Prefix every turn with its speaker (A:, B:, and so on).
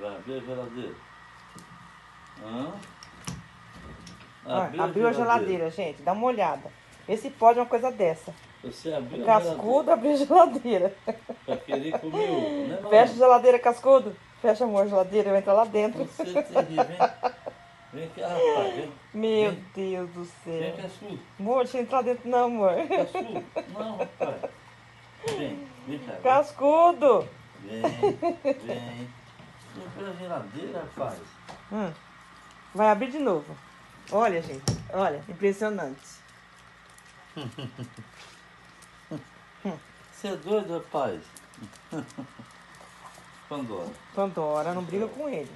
A: Vai abrir a geladeira. Hã?
B: Abriu a geladeira, gente. Dá uma olhada. Vê se pode uma coisa dessa.
A: Você abriu a
B: Cascudo, abriu a geladeira.
A: pra querer comer ovo, né,
B: Fecha a geladeira, Cascudo. Fecha, amor, a geladeira. Entra lá dentro.
A: Você é terrível, hein? Vem cá, rapaz. Vem.
B: Meu
A: Vem.
B: Deus do
A: Vem,
B: céu.
A: Cascudo.
B: Amor, deixa eu entrar dentro não, amor.
A: Cascudo. Não, rapaz. Vem cá.
B: Cascudo.
A: Vem. Vem pela geladeira, rapaz.
B: Vai abrir de novo. Olha, gente. Olha, impressionante.
A: Você é doido, rapaz? Pandora.
B: Pandora, não briga com ele.